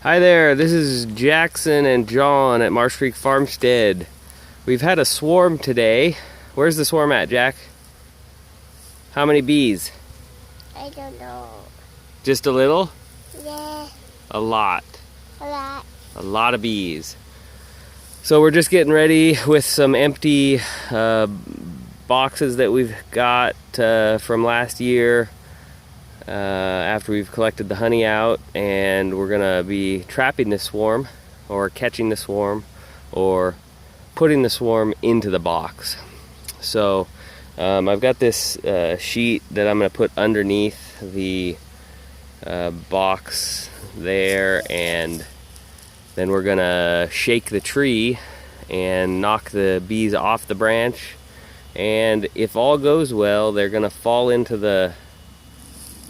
Hi there, this is Jackson and John at Marsh Creek Farmstead. We've had a swarm today. Where's the swarm at, Jack? How many bees? I don't know. Just a little? Yeah. A lot. A lot. A lot of bees. So we're just getting ready with some empty boxes that we've got from last year. After we've collected the honey out, and we're gonna be trapping the swarm or catching the swarm or putting the swarm into the box. So I've got this sheet that I'm gonna put underneath the box there, and then we're gonna shake the tree and knock the bees off the branch, and if all goes well, they're gonna fall into the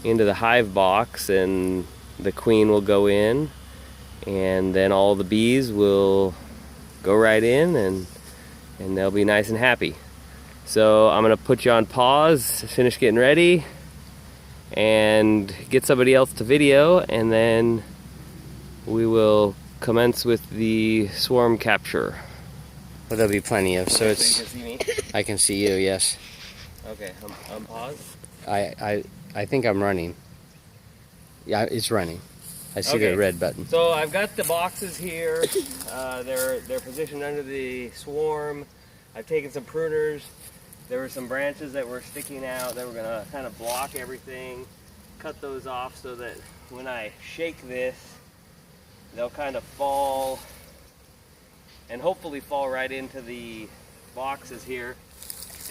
hive box, and the queen will go in, and then all the bees will go right in, and they'll be nice and happy. So I'm gonna put you on pause, finish getting ready, and get somebody else to video, and then we will commence with the swarm capture. Well, there'll be plenty of, so it's... So you can see me? I can see you, yes. Okay, I'm paused. I think I'm running. Yeah, it's running. I see the red button. So I've got the boxes here. They're positioned under the swarm. I've taken some pruners. There were some branches that were sticking out that were gonna kind of block everything. Cut those off so that when I shake this, they'll kind of fall and hopefully fall right into the boxes here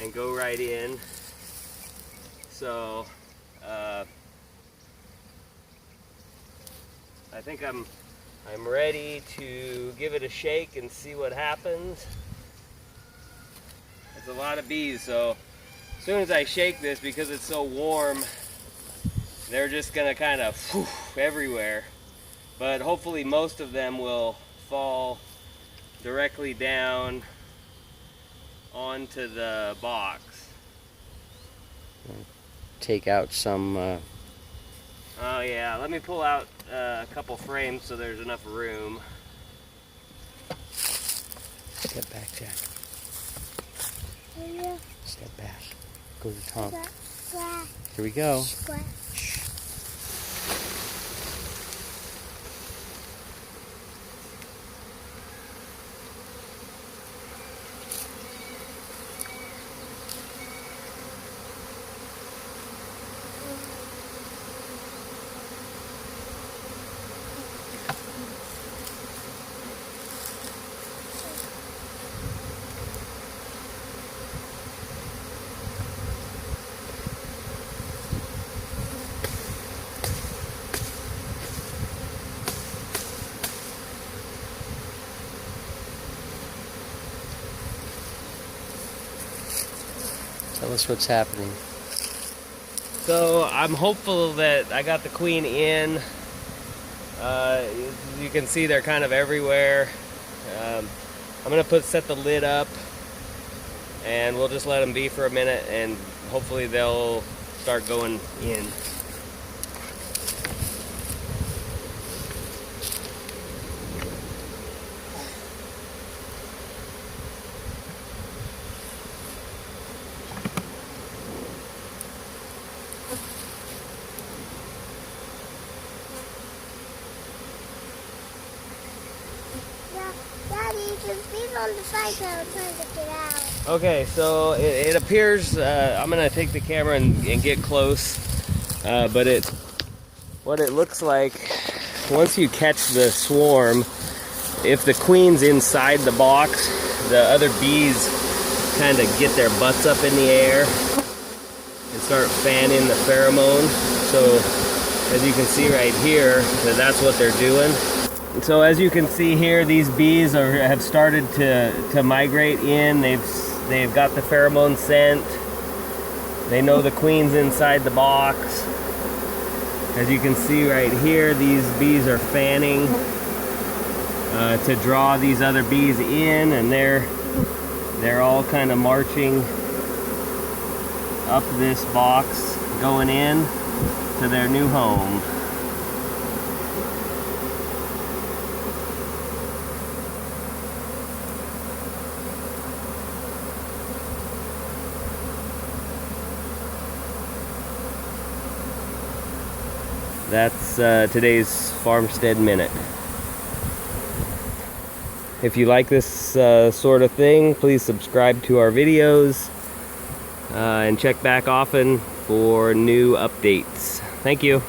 and go right in. So I think I'm ready to give it a shake and see what happens. It's a lot of bees, so as soon as I shake this, because it's so warm, they're just gonna kind of everywhere. But hopefully most of them will fall directly down onto the box. Take out some... Oh yeah, let me pull out a couple frames so there's enough room. Step back, Jack. Yeah. Step back. Go to Tom. Squash. Here we go. Squash. Tell us what's happening. So I'm hopeful that I got the queen in. You can see they're kind of everywhere. I'm gonna set the lid up, and we'll just let them be for a minute, and hopefully they'll start going in. On the side now, trying to get out. Okay, so it appears I'm gonna take the camera and get close, but what it looks like once you catch the swarm, if the queen's inside the box, the other bees kind of get their butts up in the air and start fanning the pheromone. So as you can see right here, that's what they're doing. So as you can see here, these bees have started to migrate in. They've got the pheromone scent. They know the queen's inside the box. As you can see right here, these bees are fanning to draw these other bees in, and they're all kind of marching up this box, going in to their new home. That's today's Farmstead Minute. If you like this sort of thing, please subscribe to our videos and check back often for new updates. Thank you.